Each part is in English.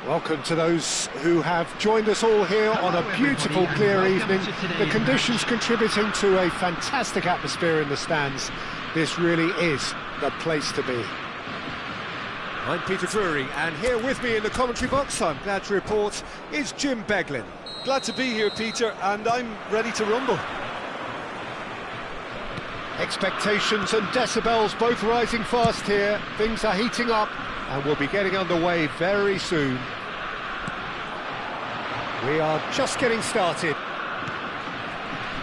Welcome to those who have joined us all here on a beautiful, clear evening. The conditions contributing to a fantastic atmosphere in the stands. This really is the place to be. I'm Peter Drury, and here with me in the commentary box, I'm glad to report, is Jim Beglin. Glad to be here, Peter, and I'm ready to rumble. Expectations and decibels both rising fast here. Things are heating up, and we'll be getting underway very soon. We are just getting started.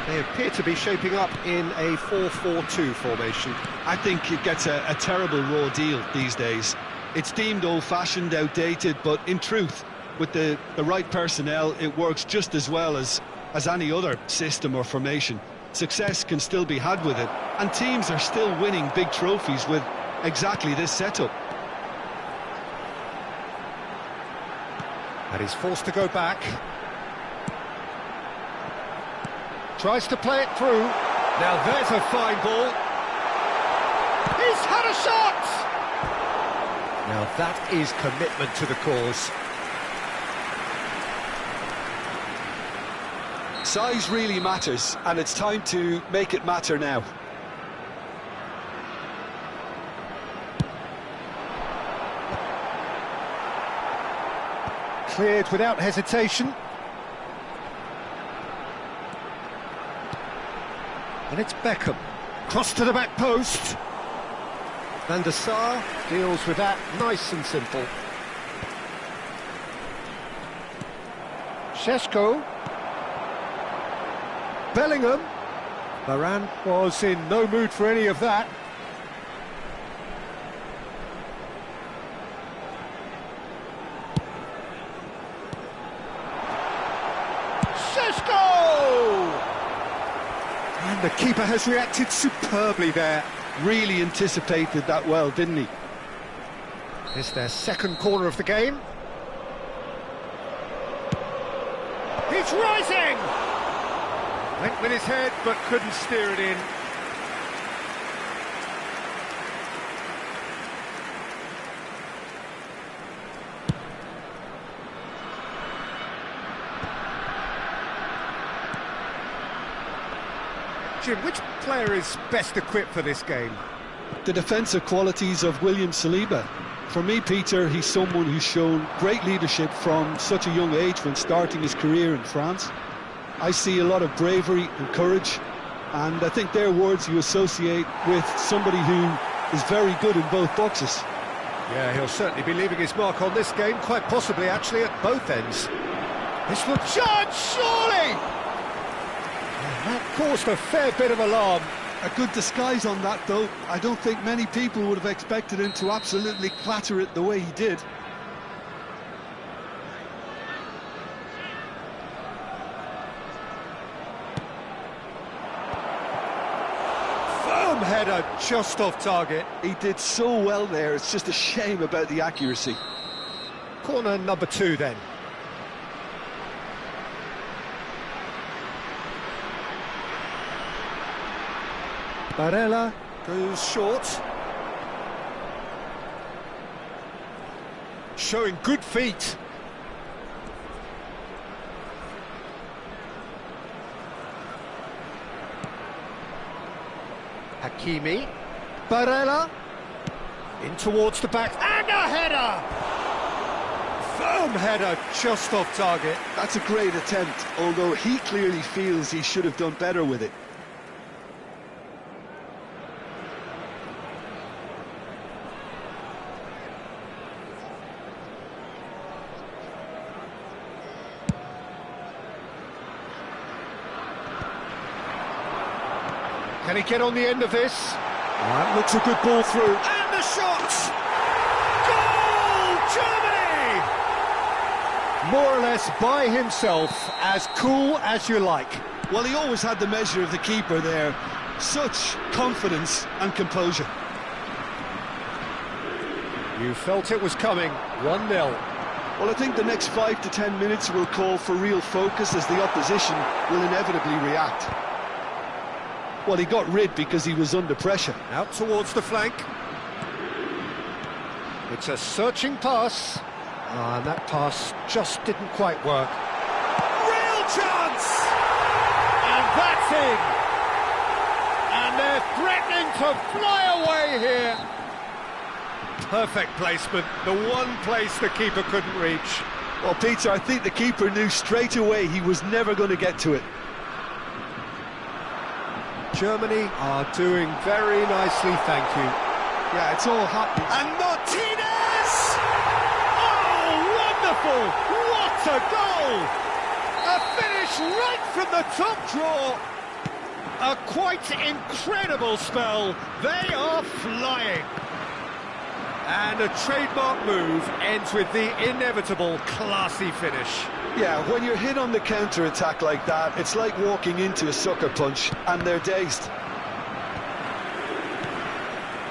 They appear to be shaping up in a 4-4-2 formation. I think it gets a terrible raw deal these days. It's deemed old-fashioned, outdated, but in truth, with the right personnel, it works just as well as any other system or formation. Success can still be had with it, and teams are still winning big trophies with exactly this setup. And he's forced to go back. Tries to play it through. Now there's a fine ball. He's had a shot! Now that is commitment to the cause. Size really matters, and it's time to make it matter now. Cleared without hesitation. And it's Beckham. Cross to the back post. Van der Sar deals with that nice and simple. Šeško. Bellingham. Varane was in no mood for any of that. Šeško! And the keeper has reacted superbly there. Really anticipated that well, didn't he? It's their second corner of the game. He's rising! Went with his head, but couldn't steer it in. Jim, which player is best equipped for this game? The defensive qualities of William Saliba. For me, Peter, he's someone who's shown great leadership from such a young age when starting his career in France. I see a lot of bravery and courage, and I think they're words you associate with somebody who is very good in both boxes. Yeah, he'll certainly be leaving his mark on this game, quite possibly actually at both ends. This will charge, surely! That caused a fair bit of alarm. A good disguise on that, though. I don't think many people would have expected him to absolutely clatter it the way he did. Firm header, just off target. He did so well there, it's just a shame about the accuracy. Corner number 2 then. Barella goes short. Showing good feet. Hakimi. Barella. In towards the back. And a header! Firm header, just off target. That's a great attempt, although he clearly feels he should have done better with it. Can he get on the end of this? That looks a good ball through. And the shot! Goal! Germany! More or less by himself, as cool as you like. Well, he always had the measure of the keeper there. Such confidence and composure. You felt it was coming. 1-0. Well, I think the next 5 to 10 minutes will call for real focus as the opposition will inevitably react. Well, he got rid because he was under pressure. Out towards the flank. It's a searching pass. And that pass just didn't quite work. Real chance! And that's in! And they're threatening to fly away here. Perfect placement, the one place the keeper couldn't reach. Well, Peter, I think the keeper knew straight away he was never going to get to it. Germany are doing very nicely, thank you. Yeah, it's all happening. And Martinez! Oh, wonderful! What a goal! A finish right from the top draw. A quite incredible spell. They are flying. And a trademark move ends with the inevitable classy finish. Yeah, when you're hit on the counter-attack like that, it's like walking into a sucker punch, and they're dazed.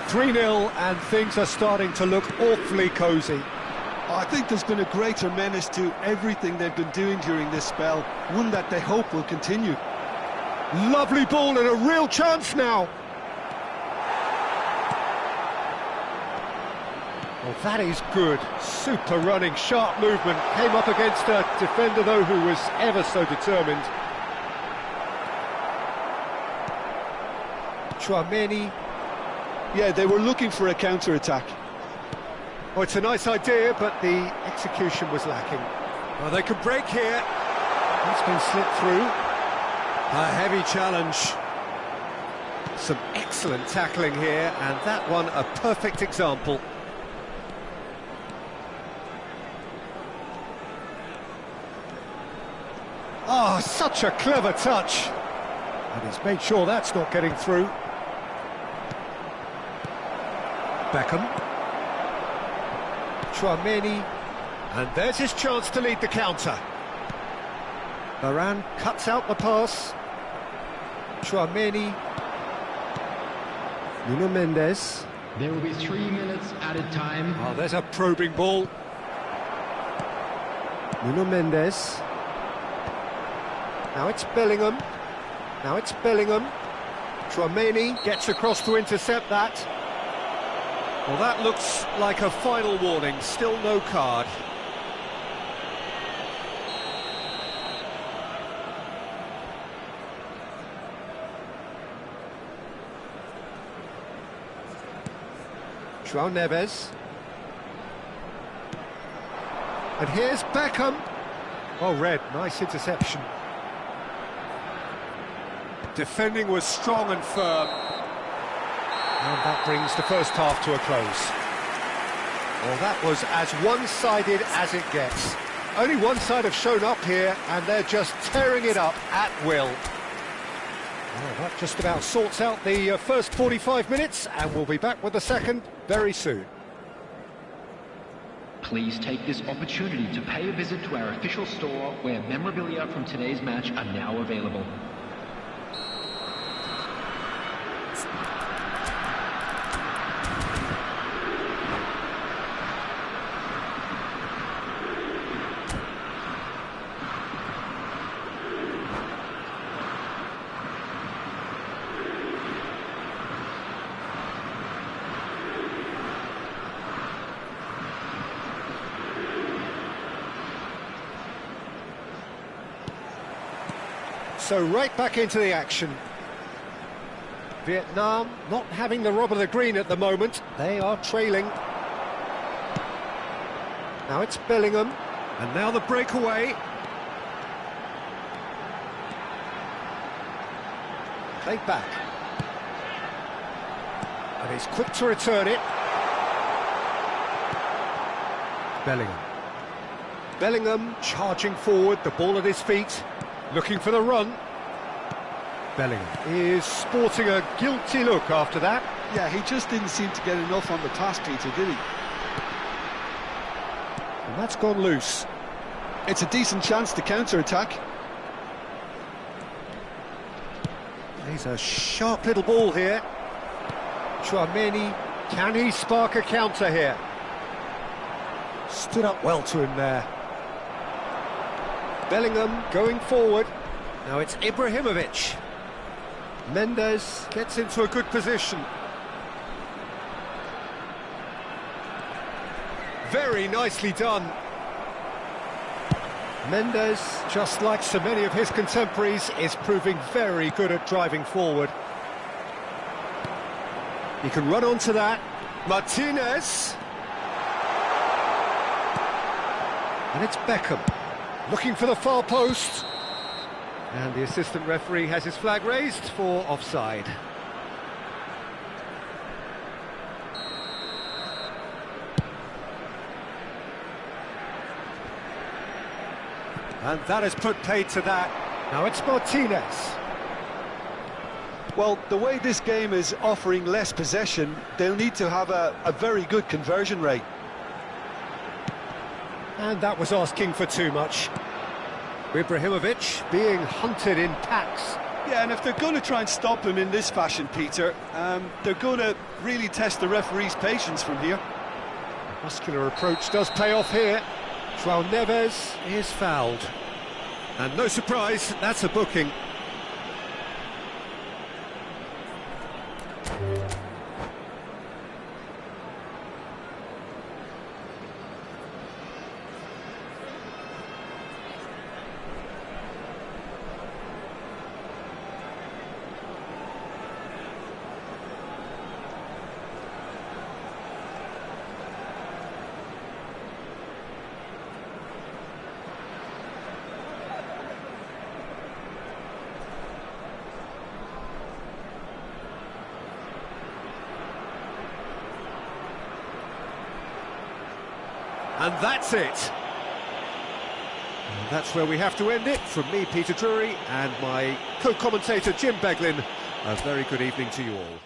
3-0, and things are starting to look awfully cosy. I think there's been a greater menace to everything they've been doing during this spell, one that they hope will continue. Lovely ball and a real chance now. Well, that is good. Super running, sharp movement. Came up against a defender, though, who was ever so determined. Chouameni. Yeah, they were looking for a counter-attack. Oh, it's a nice idea, but the execution was lacking. Well, they could break here. It's been slipped through. A heavy challenge. Some excellent tackling here, and that one a perfect example. Oh, such a clever touch. And he's made sure that's not getting through. Beckham. Chouameni. And there's his chance to lead the counter. Varane cuts out the pass. Chouameni. Nuno Mendes. There will be 3 minutes added time. Oh, there's a probing ball. Nuno Mendes. Now it's Bellingham. Now it's Bellingham. Chouameni gets across to intercept that. Well, that looks like a final warning. Still no card. João Neves. And here's Beckham. Oh, red, nice interception. Defending was strong and firm. And that brings the first half to a close. Well, that was as one-sided as it gets. Only one side have shown up here, and they're just tearing it up at will. Well, that just about sorts out the first 45 minutes, and we'll be back with the second very soon. Please take this opportunity to pay a visit to our official store, where memorabilia from today's match are now available. So right back into the action. Vietnam not having the rob of the green at the moment. They are trailing. Now it's Bellingham. And now the breakaway. Played back. And he's quick to return it. Bellingham. Bellingham charging forward, the ball at his feet. Looking for the run. Bellingham is sporting a guilty look after that. Yeah, he just didn't seem to get enough on the pass, Peter, did he? And that's gone loose. It's a decent chance to counter-attack. He's a sharp little ball here. Chouameni, can he spark a counter here? Stood up well to him there. Bellingham going forward. Now it's Ibrahimovic. Mendes gets into a good position. Very nicely done. Mendes, just like so many of his contemporaries, is proving very good at driving forward. He can run onto that. Martinez. And it's Beckham, looking for the far post. And the assistant referee has his flag raised for offside. And that has put paid to that. Now it's Martinez. Well, the way this game is offering less possession, they'll need to have a very good conversion rate. And that was asking for too much. Ibrahimovic being hunted in packs. Yeah, and if they're going to try and stop him in this fashion, Peter, they're going to really test the referee's patience from here. Muscular approach does pay off here. João Neves is fouled. And no surprise, that's a booking. And that's it. And that's where we have to end it. From me, Peter Drury, and my co-commentator, Jim Beglin, a very good evening to you all.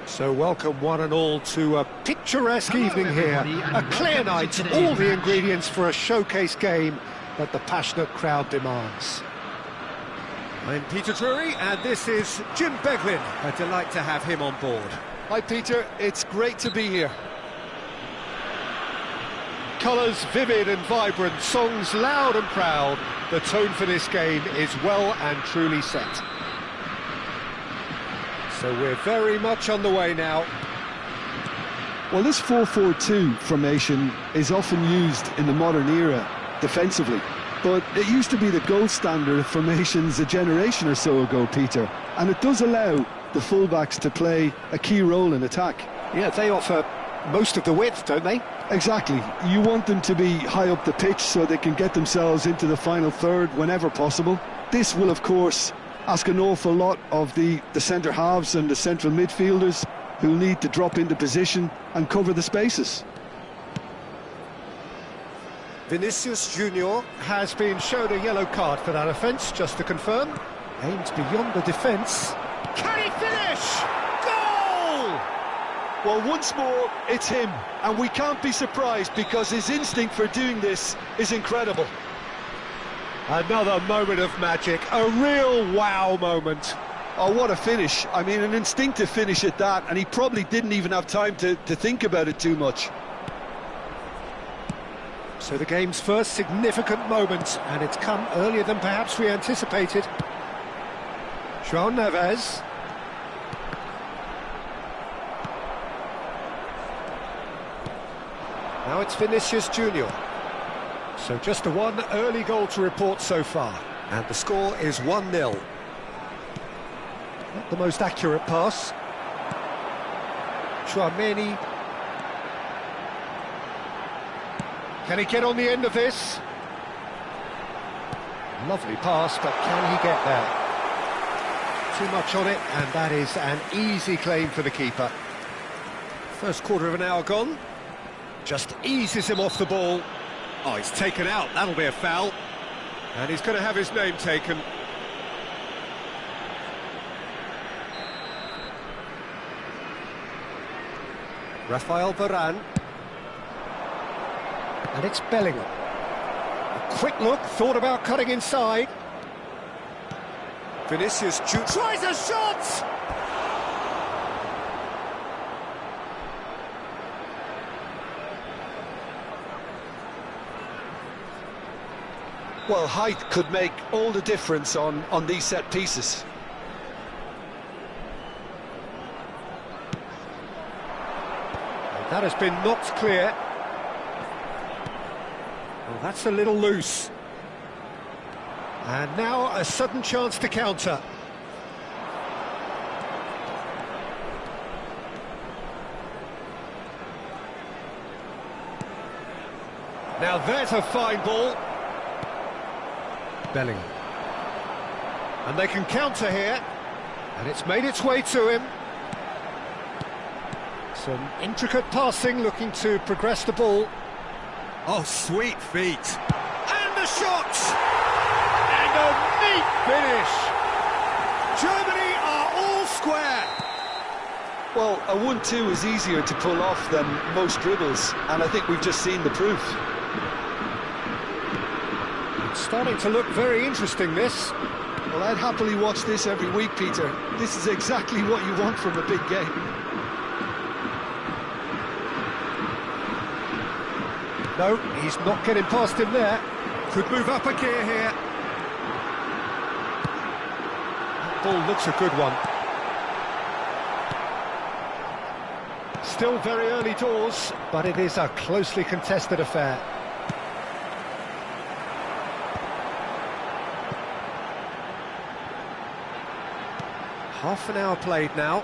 So welcome one and all to a picturesque evening here, a clear night, all the ingredients for a showcase game that the passionate crowd demands. I'm Peter Drury and this is Jim Beglin. A delight to have him on board. Hi Peter, it's great to be here. Colours vivid and vibrant, songs loud and proud. the tone for this game is well and truly set. So we're very much on the way now. Well, this 4-4-2 formation is often used in the modern era defensively, but it used to be the gold standard of formations a generation or so ago, Peter, and it does allow the fullbacks to play a key role in attack. Yeah, they offer most of the width, don't they? Exactly. You want them to be high up the pitch so they can get themselves into the final third whenever possible. This will, of course, ask an awful lot of the centre halves and the central midfielders, who'll need to drop into position and cover the spaces. Vinicius Junior has been shown a yellow card for that offence, just to confirm. Aimed beyond the defence. Can he finish? Goal! Well, once more, it's him, and we can't be surprised because his instinct for doing this is incredible. Another moment of magic, a real wow moment. Oh, what a finish. I mean, an instinctive finish at that, and he probably didn't even have time to think about it too much. So the game's first significant moment, and it's come earlier than perhaps we anticipated. João Neves. Now it's Vinicius Junior. So just the one early goal to report so far, and the score is 1-0. Not the most accurate pass. Chouameni. Can he get on the end of this? Lovely pass, but can he get there? Too much on it, and that is an easy claim for the keeper. First quarter of an hour gone. Just eases him off the ball. Oh, he's taken out, that'll be a foul. And he's going to have his name taken. Rafael Varane. And it's Bellingham. A quick look, thought about cutting inside. Vinicius tries a shot! Well, height could make all the difference on these set pieces. That has been knocked clear. Well, that's a little loose. And now a sudden chance to counter. Now there's a fine ball. Bellingham. And they can counter here. And it's made its way to him. Some intricate passing, looking to progress the ball. Oh, sweet feet. And the shot! And a neat finish! Germany are all square! Well, a 1-2 is easier to pull off than most dribbles, and I think we've just seen the proof. It's starting to look very interesting, this. Well, I'd happily watch this every week, Peter. This is exactly what you want from a big game. No, he's not getting past him there. Could move up a gear here. That ball looks a good one. Still very early doors, but it is a closely contested affair. Half an hour played now.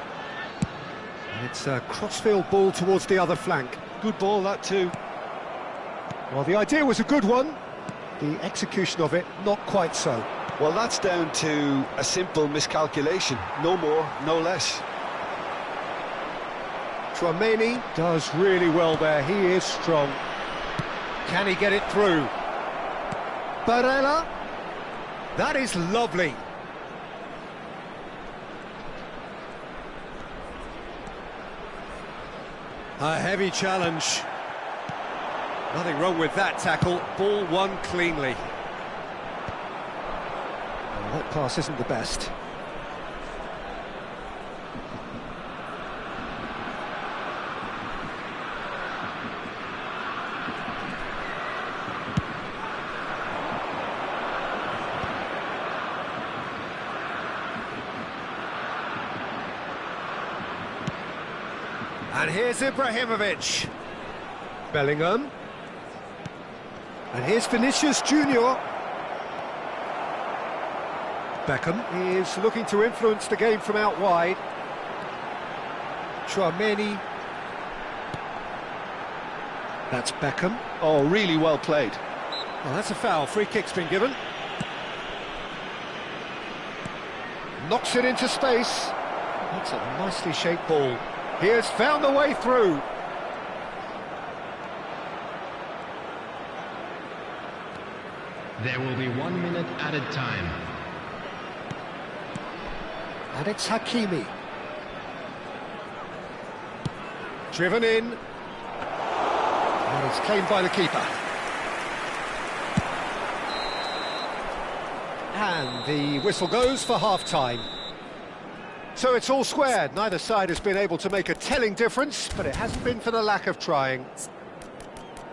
And it's a crossfield ball towards the other flank. Good ball, that too. Well, the idea was a good one. The execution of it, not quite so. Well, that's down to a simple miscalculation. No more, no less. Chouameni does really well there. He is strong. Can he get it through? Barella. That is lovely. A heavy challenge. Nothing wrong with that tackle. Ball won cleanly. Well, that pass isn't the best. And here's Ibrahimovic. Bellingham. And here's Vinicius Junior. Beckham is looking to influence the game from out wide. Tchouaméni. That's Beckham. Oh, really well played. Well, that's a foul. Free kick's been given. Knocks it into space. That's a nicely shaped ball. He has found the way through. There will be 1 minute added time. And it's Hakimi. Driven in. And it's claimed by the keeper. And the whistle goes for half-time. So it's all squared. Neither side has been able to make a telling difference, but it hasn't been for the lack of trying.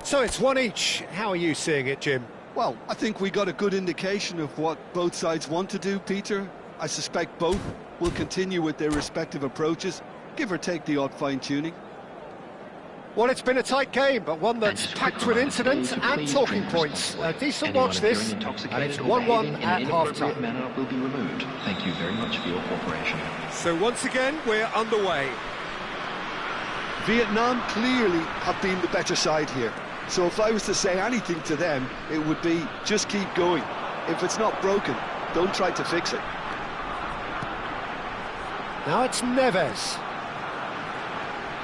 So it's one each. How are you seeing it, Jim? Well, I think we got a good indication of what both sides want to do, Peter. I suspect both will continue with their respective approaches, give or take the odd fine-tuning. Well, it's been a tight game, but one that's packed with incidents and talking points. A decent watch this, and it's 1-1 at half-time. Manner will be removed. Thank you very much for your cooperation. So once again, we're underway. Vietnam clearly have been the better side here. So if I was to say anything to them, it would be just keep going. If it's not broken, don't try to fix it. Now it's Neves.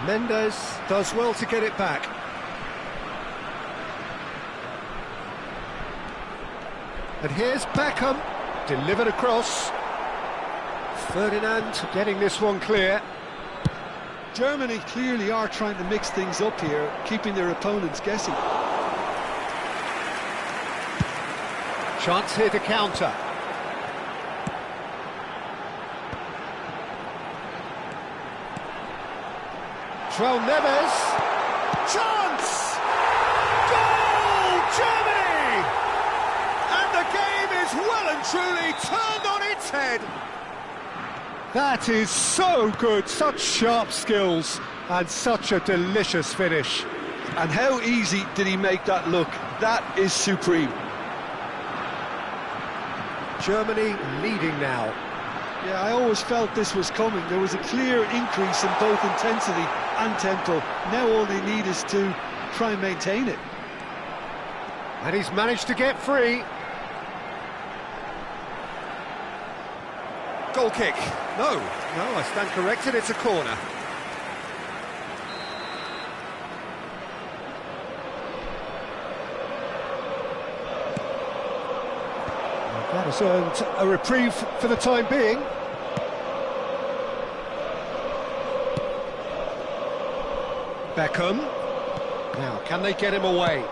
Mendes does well to get it back. And here's Beckham, delivered across. Ferdinand getting this one clear. Germany clearly are trying to mix things up here, keeping their opponents guessing. Chance here to counter. João Neves. Chance! Goal! Germany! And the game is well and truly turned on its head. That is so good, such sharp skills and such a delicious finish. And how easy did he make that look? That is supreme. Germany leading now. Yeah, I always felt this was coming. There was a clear increase in both intensity and tempo. Now all they need is to try and maintain it. And he's managed to get free. Goal kick. No, I stand corrected, it's a corner. That has earned a reprieve for the time being. Beckham. Now, can they get him away?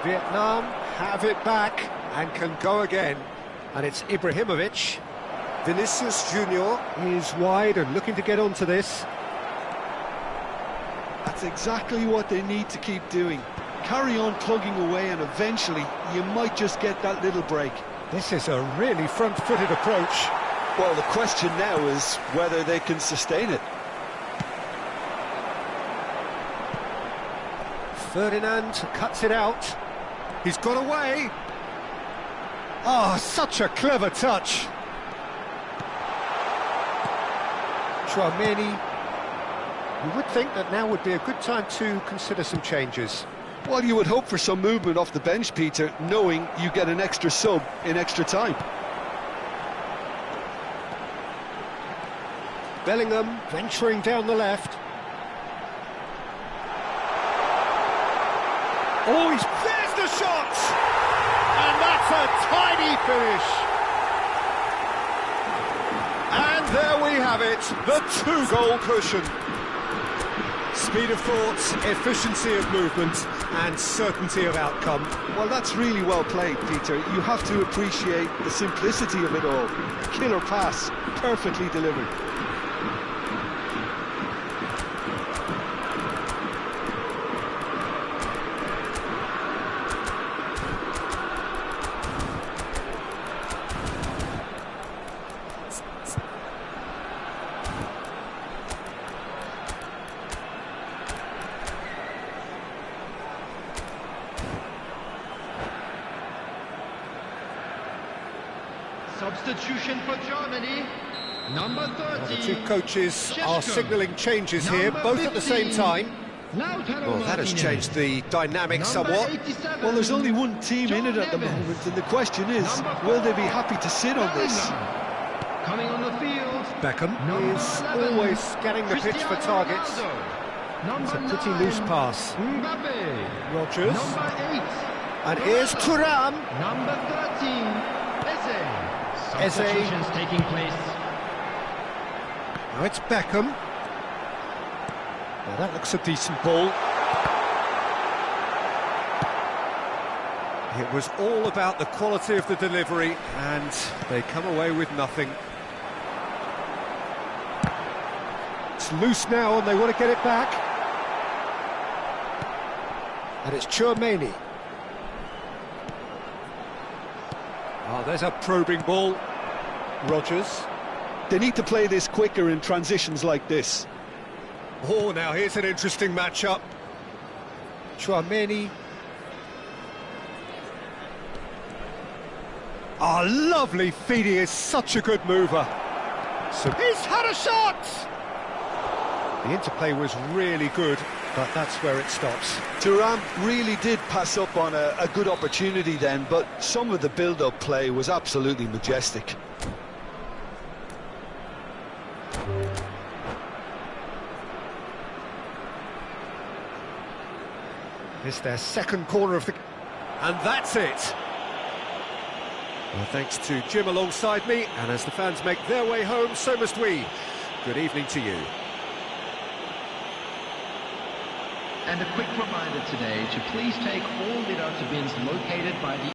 Vietnam have it back and can go again. And it's Ibrahimovic. Vinicius Junior is wide and looking to get onto this. That's exactly what they need to keep doing. Carry on plugging away and eventually you might just get that little break. This is a really front-footed approach. Well, the question now is whether they can sustain it. Ferdinand cuts it out. He's got away. Oh, such a clever touch. Tchouaméni. You would think that now would be a good time to consider some changes. Well, you would hope for some movement off the bench, Peter, knowing you get an extra sub in extra time. Bellingham venturing down the left. Oh, there's the shot! And that's a tidy finish. And there we have it, the two-goal cushion. Speed of thought, efficiency of movement, and certainty of outcome. Well, that's really well played, Peter. You have to appreciate the simplicity of it all. Killer pass, perfectly delivered. Substitution for Germany. Number 30. The two coaches are signalling changes here, both at the same time. Well, that has changed the dynamic somewhat. Well, there's only one team in it at the moment, and the question is, will they be happy to sit on this? Coming on the field. Beckham is always scanning the pitch for targets. It's a pretty loose pass. Rogers. Number 8. And here's Thuram. Number 13. Eze. Substitutions taking place. Now it's Beckham. Well, that looks a decent ball. It was all about the quality of the delivery, and they come away with nothing. It's loose now, and they want to get it back. And it's Tchouaméni. Oh, there's a probing ball. Rogers. They need to play this quicker in transitions like this. Oh, now here's an interesting matchup. Tchouaméni. Oh, lovely feed. He is such a good mover. So he's had a shot! The interplay was really good, but that's where it stops. Thuram really did pass up on a good opportunity then, but some of the build-up play was absolutely majestic. It's their second corner of the... And that's it! Well, thanks to Jim alongside me, and as the fans make their way home, so must we. Good evening to you. And a quick reminder today to please take all litter to bins located by the